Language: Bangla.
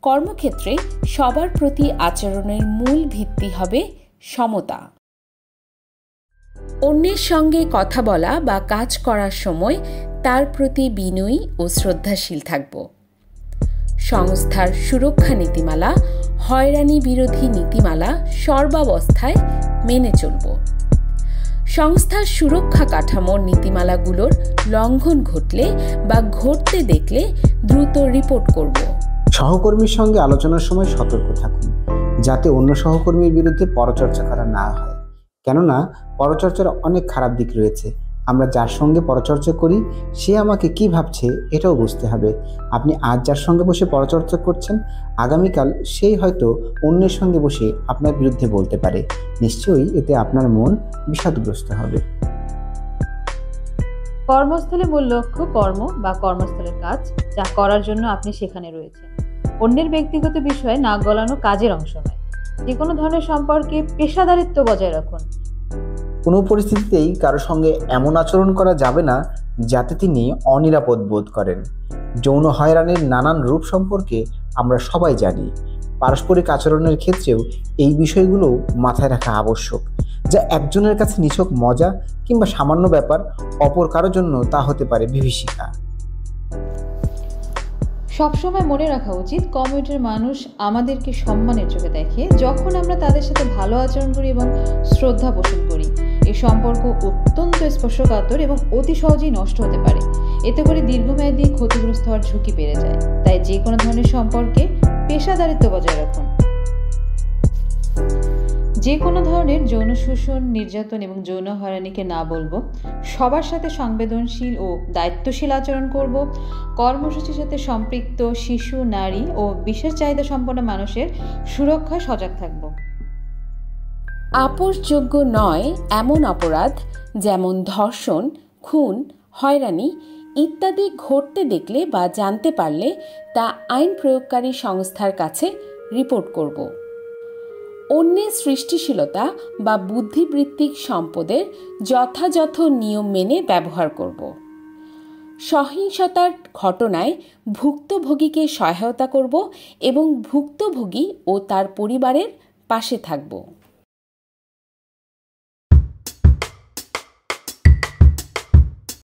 কর্মক্ষেত্রে সবার প্রতি আচরণের মূল ভিত্তি হবে সমতা। অন্যের সঙ্গে কথা বলা বা কাজ করার সময় তার প্রতি বিনয়ী ও শ্রদ্ধাশীল থাকব। সংস্থার সুরক্ষা নীতিমালা, হয়রানি বিরোধী নীতিমালা সর্বাবস্থায় মেনে চলব। সংস্থার সুরক্ষা কাঠামোর নীতিমালাগুলোর লঙ্ঘন ঘটলে বা ঘটতে দেখলে দ্রুত রিপোর্ট করব। সহকর্মীর সঙ্গে আলোচনার সময় সতর্ক থাকুন, যাতে অন্য সহকর্মীর বিরুদ্ধে পরচর্চা করা না হয়। কেননা পরচর্চার অনেক খারাপ দিক রয়েছে। আমরা যার সঙ্গে পরচর্চা করি সে আমাকে কি ভাবছে এটাও বুঝতে হবে। আপনি আজ যার সঙ্গে বসে পরচর্চা করছেন, আগামীকাল সেই হয়তো অন্যের সঙ্গে বসে আপনার বিরুদ্ধে বলতে পারে। নিশ্চয়ই এতে আপনার মন বিষাদগ্রস্ত হবে। কর্মস্থলে মূল লক্ষ্য কর্ম বা কর্মস্থলের কাজ, যা করার জন্য আপনি সেখানে রয়েছেন। অন্যের ব্যক্তিগত বিষয়ে নাক গলানো কাজের অংশ নয়। যে কোনো ধরনের সম্পর্কে পেশাদারিত্ব বজায় রাখুন। কোনো পরিস্থিতিতেই কারো সঙ্গে এমন আচরণ করা যাবে না যাতে তিনি অনিরাপদ বোধ করেন। যৌন হয়রানির নানান রূপ সম্পর্কে আমরা সবাই জানি। পারস্পরিক আচরণের ক্ষেত্রেও এই বিষয়গুলো মাথায় রাখা আবশ্যক। যা একজনের কাছে নিছক মজা কিংবা সামান্য ব্যাপার, অপর কারোর জন্য তা হতে পারে বিভীষিকা। সবসময় মনে রাখা উচিত, কমিউনিটির মানুষ আমাদেরকে সম্মানের চোখে দেখে যখন আমরা তাদের সাথে ভালো আচরণ করি এবং শ্রদ্ধা পোষণ করি। এই সম্পর্ক অত্যন্ত স্পর্শকাতর এবং অতি সহজেই নষ্ট হতে পারে। এতে করে দীর্ঘমেয়াদী ক্ষতিগ্রস্ত হওয়ার ঝুঁকি বেড়ে যায়। তাই যে কোনো ধরনের সম্পর্কে পেশাদারিত্ব বজায় রাখুন। যে কোনো ধরনের যৌন শোষণ, নির্যাতন এবং যৌন হয়রানিকে না বলবো। সবার সাথে সংবেদনশীল ও দায়িত্বশীল আচরণ করব। কর্মসূচির সাথে সম্পৃক্ত শিশু, নারী ও বিশেষ চাহিদা সম্পন্ন মানুষের সুরক্ষায় সজাগ থাকব। আপোষযোগ্য নয় এমন অপরাধ যেমন ধর্ষণ, খুন, হয়রানি ইত্যাদি ঘটতে দেখলে বা জানতে পারলে তা আইন প্রয়োগকারী সংস্থার কাছে রিপোর্ট করব। অন্যের সৃষ্টিশীলতা বা বুদ্ধিবৃত্তিক সম্পদের যথাযথ নিয়ম মেনে ব্যবহার করব। সহিংসতার ঘটনায় ভুক্তভোগীকে সহায়তা করব এবং ভুক্তভোগী ও তার পরিবারের পাশে থাকব।